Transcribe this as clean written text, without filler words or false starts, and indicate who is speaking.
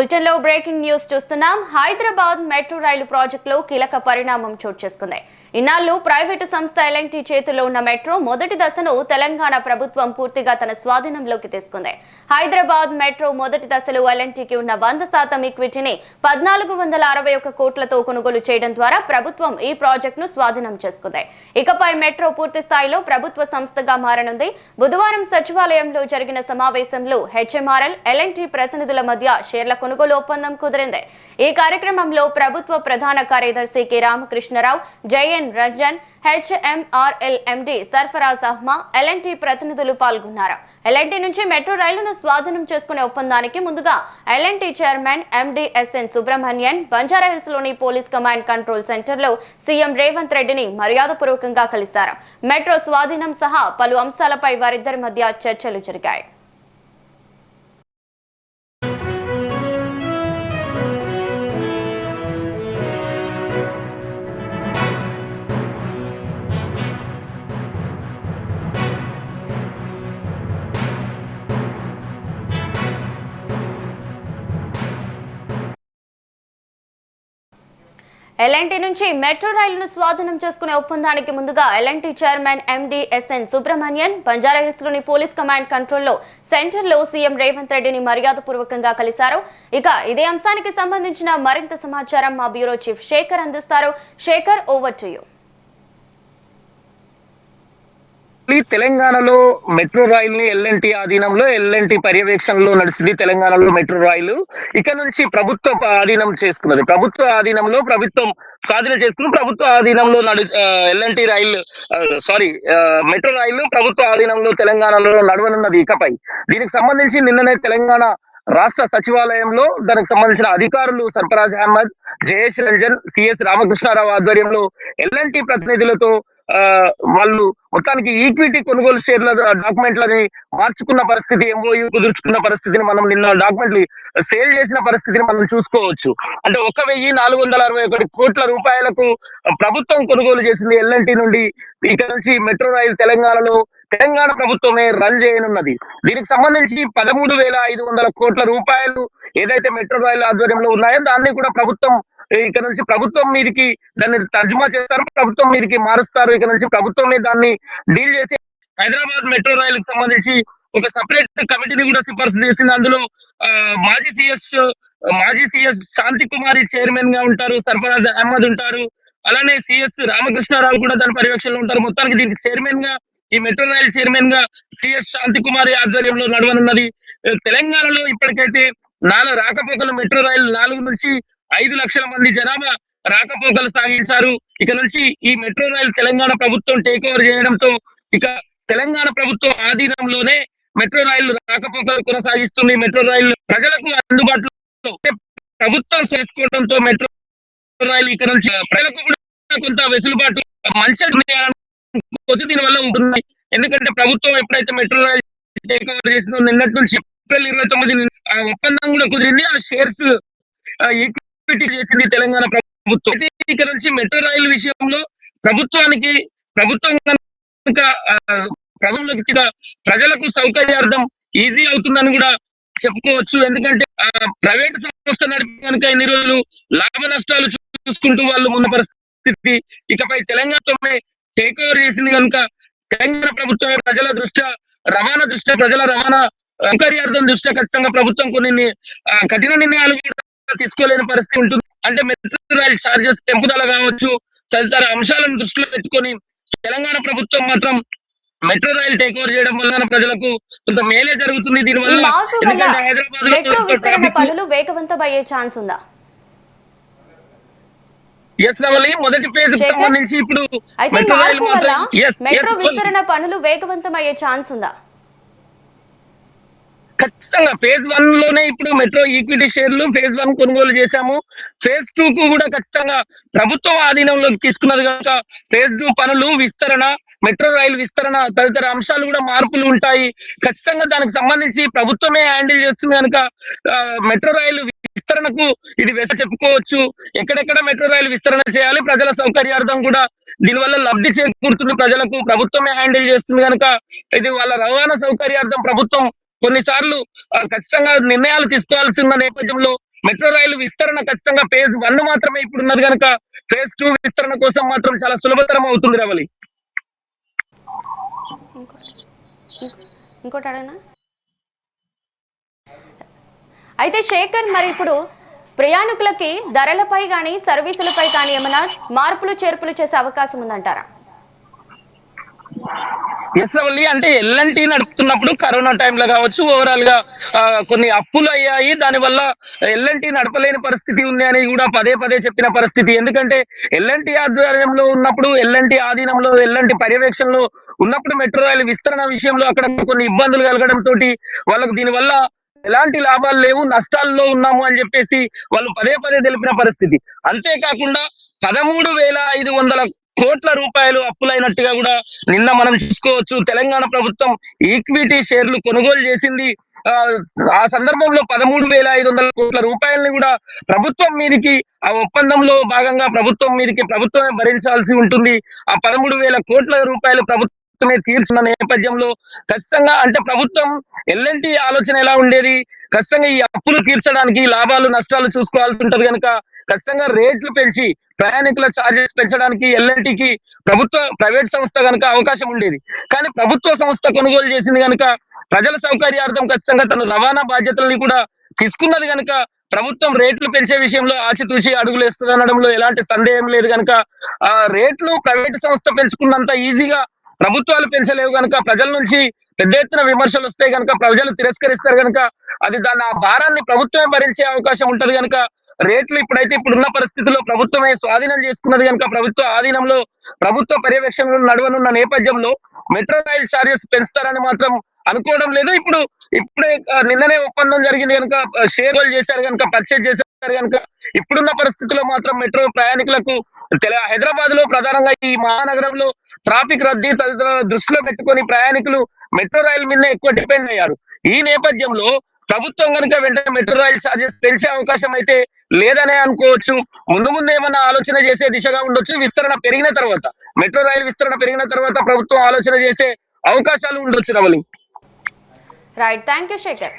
Speaker 1: బులెటిన్లో breaking news చూస్తున్నాం. Hyderabad metro రైలు ప్రాజెక్టులో కీలక పరిణామం చోటు చేసుకుంది. ఇన్నాళ్లు ప్రైవేటు సంస్థ ఎల్ఎన్టీ చేతుల్లో ఉన్న మెట్రో మొదటి దశను తెలంగాణ ప్రభుత్వం పూర్తిగా తన స్వాధీనంలోకి తీసుకుంది. హైదరాబాద్ మెట్రో మొదటి దశలో ఎల్ఎన్టీకి ఉన్న 100% ఈక్విటీని 1461 కోట్లతో కొనుగోలు చేయడం ద్వారా ప్రభుత్వం ఈ ప్రాజెక్టును స్వాధీనం చేసుకుంది. ఇకపై మెట్రో పూర్తి స్థాయిలో ప్రభుత్వ సంస్థగా మారనుంది. బుధవారం సచివాలయంలో జరిగిన సమావేశంలో హెచ్ఎంఆర్ఎల్, ఎల్ఎన్టీ ప్రతినిధుల మధ్య షేర్ల కొనుగోలు ఒప్పందం కుదిరింది. ఈ కార్యక్రమంలో ప్రభుత్వ ప్రధాన కార్యదర్శి కె రామకృష్ణరావు, జైఎన్ రంజన్, హెచ్ఎంఆర్ఎల్ ఎండి సర్ఫరాజ్ అహ్మా, ఎల్ఎన్టీ ప్రతినిధులు పాల్గొన్నారు. ఎల్ఎన్టీ నుంచి మెట్రో రైలును స్వాధీనం చేసుకునే ఒప్పందానికి ముందుగా L and T chairman MD S N Subrahmanyan Banjara Hills లోని పోలీస్ కమాండ్ కంట్రోల్ సెంటర్ లో సీఎం రేవంత్ రెడ్డిని మర్యాదపూర్వకంగా కలిశారు. మెట్రో స్వాధీనం సహా పలు అంశాలపై వారిద్దరి మధ్య చర్చలు జరిగాయి. ఎల్ఎన్టీ నుంచి మెట్రో రైలును స్వాధీనం చేసుకునే ఒప్పందానికి ముందుగా L and T chairman MD S N Subrahmanyan Banjara Hills లోని పోలీస్ కమాండ్ కంట్రోల్ సెంటర్ లో సీఎం రేవంత్ రెడ్డిని మర్యాదపూర్వకంగా కలిశారు. ఇక ఇదే అంశానికి సంబంధించిన మరింత సమాచారం మా బ్యూరో చీఫ్ శేఖర్ అందిస్తారు. Shekhar, over to you.
Speaker 2: తెలంగాణలో మెట్రో రైలుని ఎల్ఎన్టీ ఆధీనంలో, ఎల్ఎన్టీ పర్యవేక్షణలో నడిచింది తెలంగాణలో మెట్రో రైలు. ఇక నుంచి ప్రభుత్వ ఆధీనం చేసుకున్నది. ప్రభుత్వ ఆధీనంలో ప్రభుత్వం స్వాధీనం చేసుకుని ప్రభుత్వ ఆధీనంలో ఎల్ఎన్టీ రైలు మెట్రో రైలు ప్రభుత్వ ఆధీనంలో తెలంగాణలో నడవనున్నది. ఇకపై దీనికి సంబంధించి నిన్ననే తెలంగాణ రాష్ట్ర సచివాలయంలో దానికి సంబంధించిన అధికారులు సర్ఫరాజ్ అహ్మద్, జయేష్ రంజన్, సిఎస్ రామకృష్ణారావు ఆధ్వర్యంలో ఎల్ఎన్టీ ప్రతినిధులతో వాళ్ళు మొత్తానికి ఈక్విటీ కొనుగోలు షేర్ల డాక్యుమెంట్లని మార్చుకున్న పరిస్థితి, ఎంఓయూ కుదుర్చుకున్న పరిస్థితిని మనం నిన్న డాక్యుమెంట్లు సేల్ చేసిన పరిస్థితిని మనం చూసుకోవచ్చు. అంటే 1461 కోట్ల రూపాయలకు ప్రభుత్వం కొనుగోలు చేసింది ఎల్ఎన్టీ నుండి. ఇక నుంచి మెట్రో రైలు తెలంగాణ ప్రభుత్వమే రన్ చేయనున్నది. దీనికి సంబంధించి 13,500 కోట్ల రూపాయలు ఏదైతే మెట్రో రైలు ఆధ్వర్యంలో ఉన్నాయో దాన్ని కూడా ప్రభుత్వం ఇక నుంచి ప్రభుత్వం మీదకి దాన్ని తర్జుమా చేస్తారు, ప్రభుత్వం మీదకి మారుస్తారు. ఇక నుంచి ప్రభుత్వమే దాన్ని డీల్ చేసి హైదరాబాద్ మెట్రో రైలుకి సంబంధించి ఒక సపరేట్ కమిటీని కూడా సిఫార్సు చేసింది. అందులో మాజీ సిఎస్ శాంతి కుమారి చైర్మన్ గా ఉంటారు, సర్ఫరాజ్ అహ్మద్ ఉంటారు, అలానే సిఎస్ రామకృష్ణారావు కూడా దాని పర్యవేక్షణలో ఉంటారు. మొత్తానికి దీనికి చైర్మన్ గా, ఈ మెట్రో రైలు చైర్మన్ గా సిఎస్ శాంతి కుమారి ఆధ్వర్యంలో నడవనున్నది. తెలంగాణలో ఇప్పటికైతే రాకపోకలు మెట్రో రైలు 4 నుంచి 5 లక్షల మంది జనాభా రాకపోకలు సాగించారు. ఇక నుంచి ఈ మెట్రో రైలు తెలంగాణ ప్రభుత్వం టేక్ ఓవర్ చేయడంతో ఇక తెలంగాణ ప్రభుత్వం ఆధీనంలోనే మెట్రో రైలు రాకపోకలు కొనసాగిస్తుంది. మెట్రో రైలు ప్రజలకు అందుబాటులో ప్రభుత్వం చేసుకోవడంతో మెట్రో రైలు ఇక నుంచి ప్రజలకు కూడా కొంత వెసులుబాటు మంచి దీని వల్ల ఉంటున్నాయి. ఎందుకంటే ప్రభుత్వం ఎప్పుడైతే మెట్రో రైలు టేక్ ఓవర్ చేసిందో నిన్నటి నుంచి ఏప్రిల్ 29 ఒప్పందం కూడా కుదిరింది. ఆ షేర్స్ చేసింది తెలంగాణ ప్రభుత్వం. ఇక నుంచి మెట్రో రైలు విషయంలో ప్రభుత్వం ప్రజలకు సౌకర్యార్థం ఈజీ అవుతుందని కూడా చెప్పుకోవచ్చు. ఎందుకంటే ప్రైవేట్ సంస్థ నడిపి కనుక ఇన్ని రోజులు లాభ నష్టాలు చూసుకుంటూ వాళ్ళు ఉన్న పరిస్థితి ఇకపై తెలంగాణ టేక్ ఓవర్ చేసింది కనుక తెలంగాణ ప్రభుత్వమే ప్రజల రవాణా సౌకర్యార్థం దృష్ట్యా ఖచ్చితంగా ప్రభుత్వం కొన్ని కఠిన నిర్ణయాలు తీసుకోలేని పరిస్థితి ఉంటుంది. అంటే మెట్రో రైల్ చార్జెస్ పెంపుదల కావచ్చు, తదితర అంశాలను దృష్టిలో పెట్టుకొని తెలంగాణ ప్రభుత్వం మాత్రం మెట్రో రైలు టేక్ ఓవర్ చేయడం వల్ల ప్రజలకు కొంత మేలే జరుగుతుంది. దీనివల్ల
Speaker 1: పనులు వేగవంతమయ్యే ఛాన్స్ ఉందా?
Speaker 2: మొదటి ఫేజ్ సంబంధించి ఇప్పుడు
Speaker 1: మెట్రో విస్తరణ పనులు వేగవంతమయ్యే ఛాన్స్ ఉందా?
Speaker 2: ఖచ్చితంగా ఫేజ్ 1 లోనే ఇప్పుడు మెట్రో ఈక్విటీ షేర్లు ఫేజ్ 1 కొనుగోలు చేశాము. ఫేజ్ 2 కు కూడా ఖచ్చితంగా ప్రభుత్వం ఆధీనంలోకి తీసుకున్నది కనుక ఫేజ్ 2 పనులు విస్తరణ, మెట్రో రైలు విస్తరణ తదితర అంశాలు కూడా మార్పులు ఉంటాయి. ఖచ్చితంగా దానికి సంబంధించి ప్రభుత్వమే హ్యాండిల్ చేస్తుంది కనుక మెట్రో రైలు విస్తరణకు ఇది చెప్పుకోవచ్చు. ఎక్కడెక్కడ మెట్రో రైలు విస్తరణ చేయాలి, ప్రజల సౌకర్యార్థం కూడా దీనివల్ల లబ్ధి చేకూరుతుంది ప్రజలకు, ప్రభుత్వమే హ్యాండిల్ చేస్తుంది కనుక ఇది వాళ్ళ రవాణా సౌకర్యార్థం ప్రభుత్వం కొన్నిసార్లు ఖచ్చితంగా నిర్ణయాలు తీసుకోవాల్సి ఉన్న నేపథ్యంలో మెట్రో రైలు విస్తరణ ఖచ్చితంగా ఫేజ్ 1 మాత్రమే ఇప్పుడు ఉన్నది కనుక ఫేజ్ 2 విస్తరణ కోసం మాత్రం చాలా సులభతరం అవుతుంది రవలి.
Speaker 1: ఇంకోటి అడగనా? అయితే శేఖర్, మరి ఇప్పుడు ప్రయాణికులకి ధరలపై కానీ సర్వీసులపై కానీ ఏమైనా మార్పులు చేర్పులు చేసే అవకాశం ఉందంటారా?
Speaker 2: ఎస్ రవలి, అంటే ఎల్ఎన్టీ నడుపుతున్నప్పుడు కరోనా టైంలో కావచ్చు, ఓవరాల్ గా కొన్ని అప్పులు అయ్యాయి. దానివల్ల ఎల్ఎన్టీ నడపలేని పరిస్థితి ఉంది అని కూడా పదే పదే చెప్పిన పరిస్థితి. ఎందుకంటే ఎల్ఎన్టీ ఆధ్వర్యంలో ఉన్నప్పుడు, ఎల్ఎన్టీ ఆధీనంలో, ఎల్ఎన్టీ పర్యవేక్షణలో ఉన్నప్పుడు మెట్రో రైలు విస్తరణ విషయంలో అక్కడ కొన్ని ఇబ్బందులు కలగడం తోటి వాళ్ళకు దీనివల్ల ఎలాంటి లాభాలు లేవు, నష్టాల్లో ఉన్నాము అని చెప్పేసి వాళ్ళు పదే పదే తెలిపిన పరిస్థితి. అంతేకాకుండా 13,500 కోట్ల రూపాయలు అప్పులైనట్టుగా కూడా నిన్న మనం చూసుకోవచ్చు. తెలంగాణ ప్రభుత్వం ఈక్విటీ షేర్లు కొనుగోలు చేసింది. ఆ ఆ సందర్భంలో 13,500 కోట్ల రూపాయలని కూడా ప్రభుత్వం మీదకి, ఆ ఒప్పందంలో భాగంగా ప్రభుత్వం మీదకి ప్రభుత్వమే భరించాల్సి ఉంటుంది. ఆ 13,000 కోట్ల రూపాయలు ప్రభుత్వమే తీర్చిన నేపథ్యంలో ఖచ్చితంగా, అంటే ప్రభుత్వం ఎల్ఎన్టీ ఆలోచన ఎలా ఉండేది, ఖచ్చితంగా ఈ అప్పులు తీర్చడానికి లాభాలు నష్టాలు చూసుకోవాల్సి ఉంటది కనుక ఖచ్చితంగా రేట్లు పెంచి ప్రయాణికుల ఛార్జెస్ పెంచడానికి ఎల్ఎన్టీకి ప్రైవేట్ సంస్థ కనుక అవకాశం ఉండేది. కానీ ప్రభుత్వ సంస్థ కొనుగోలు చేసింది కనుక ప్రజల సౌకర్యార్థం ఖచ్చితంగా తన రవాణా బాధ్యతల్ని కూడా తీసుకున్నది కనుక ప్రభుత్వం రేట్లు పెంచే విషయంలో ఆచితూచి అడుగులు వేస్తుంది అనడంలో ఎలాంటి సందేహం లేదు కనుక ఆ రేట్లు ప్రైవేట్ సంస్థ పెంచుకున్నంత ఈజీగా ప్రభుత్వాలు పెంచలేవు కనుక ప్రజల నుంచి పెద్ద ఎత్తున విమర్శలు వస్తాయి కనుక ప్రజలు తిరస్కరిస్తారు కనుక అది దాని ఆ భారాన్ని ప్రభుత్వమే భరించే అవకాశం ఉంటది కనుక రేట్లు ఇప్పుడున్న పరిస్థితుల్లో ప్రభుత్వమే స్వాధీనం చేసుకున్నది కనుక ప్రభుత్వ ఆధీనంలో ప్రభుత్వ పర్యవేక్షణలో నడవనున్న నేపథ్యంలో మెట్రో రైల్ చార్జెస్ పెంచుతారని మాత్రం అనుకోవడం లేదు. ఇప్పుడే నిన్ననే ఒప్పందం జరిగింది కనుక షేర్ హోల్డ్ చేశారు కనుక పర్చేజ్ చేశారు కనుక ఇప్పుడున్న పరిస్థితుల్లో మాత్రం మెట్రో ప్రయాణికులకు హైదరాబాద్ లో ప్రధానంగా ఈ మహానగరంలో ట్రాఫిక్ రద్దీ తదితర దృష్టిలో పెట్టుకొని ప్రయాణికులు మెట్రో రైలు మీద ఎక్కువ డిపెండ్ అయ్యారు. ఈ నేపథ్యంలో ప్రభుత్వం కనుక వెంటనే మెట్రో రైల్ ఛార్జెస్ పెంచే అవకాశం అయితే లేదనే అనుకోవచ్చు. ముందు ఏమన్నా ఆలోచన చేసే దిశగా ఉండొచ్చు. విస్తరణ పెరిగిన తర్వాత, మెట్రో రైలు విస్తరణ పెరిగిన తర్వాత ప్రభుత్వం ఆలోచన చేసే అవకాశాలు ఉండొచ్చు Ravali.
Speaker 1: Right, thank you Shekhar.